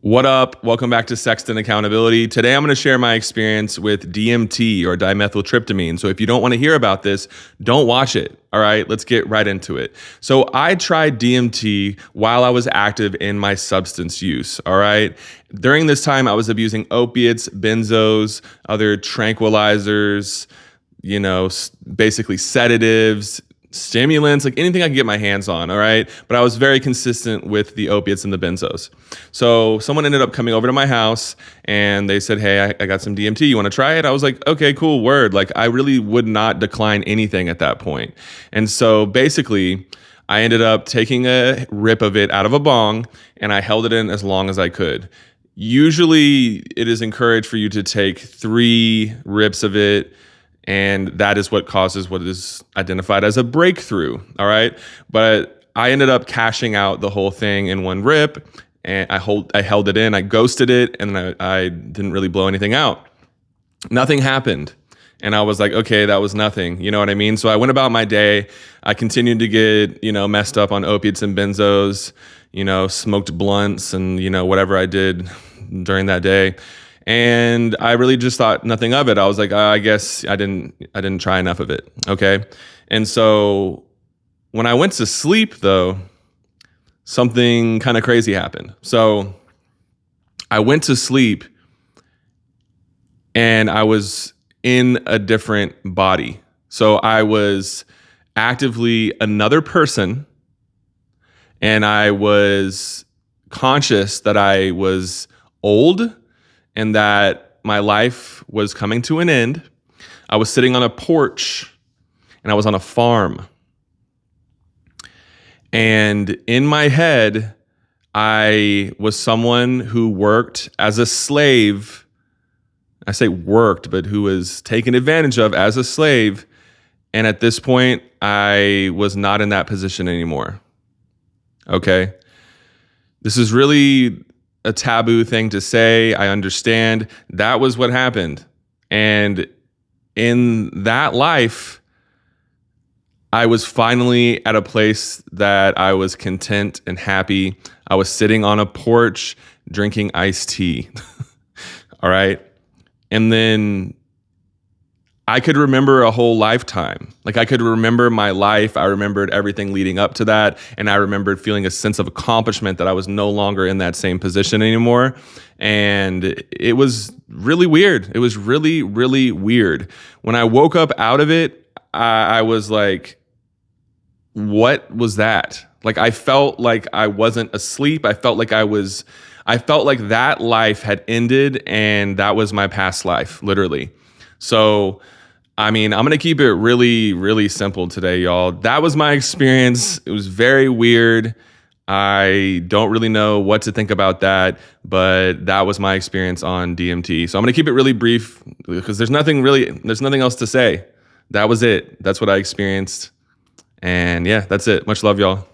What up? Welcome back to Sexton Accountability. Today I'm going to share my experience with DMT or dimethyltryptamine. So if you don't want to hear about this, don't watch it. All right, let's get right into it. So I tried DMT while I was active in my substance use. All right. During this time, I was abusing opiates, benzos, other tranquilizers, basically sedatives, stimulants, like anything I could get my hands on, all right? But I was very consistent with the opiates and the benzos. So someone ended up coming over to my house and they said, hey, I got some DMT. You want to try it? I was like, okay, cool, word. Like I really would not decline anything at that point. And so basically, I ended up taking a rip of it out of a bong and I held it in as long as I could. Usually it is encouraged for you to take 3 rips of it, and that is what causes what is identified as a breakthrough, all right? But I ended up cashing out the whole thing in one rip, and I held it in, I ghosted it, and I didn't really blow anything out. Nothing happened. And I was like, okay, that was nothing. You know what I mean? So I went about my day. I continued to get, messed up on opiates and benzos, smoked blunts and, whatever I did during that day. And I really just thought nothing of it. I was like, I guess I didn't try enough of it. Okay. And so when I went to sleep though, something kind of crazy happened. So I went to sleep and I was in a different body. So I was actively another person and I was conscious that I was old and that my life was coming to an end. I was sitting on a porch and I was on a farm. And in my head, I was someone who worked as a slave. I say worked, but who was taken advantage of as a slave. And at this point, I was not in that position anymore. Okay? This is really a taboo thing to say. I understand. That was what happened. And in that life, I was finally at a place that I was content and happy. I was sitting on a porch drinking iced tea. All right. And then I could remember a whole lifetime. Like I could remember my life. I remembered everything leading up to that. And I remembered feeling a sense of accomplishment that I was no longer in that same position anymore. And it was really weird. It was really, really weird. When I woke up out of it, I was like, what was that? Like I felt like I wasn't asleep. I felt like that life had ended and that was my past life, literally. So, I'm going to keep it really, really simple today, y'all. That was my experience. It was very weird. I don't really know what to think about that, but that was my experience on DMT. So I'm going to keep it really brief because there's nothing else to say. That was it. That's what I experienced. And yeah, that's it. Much love, y'all.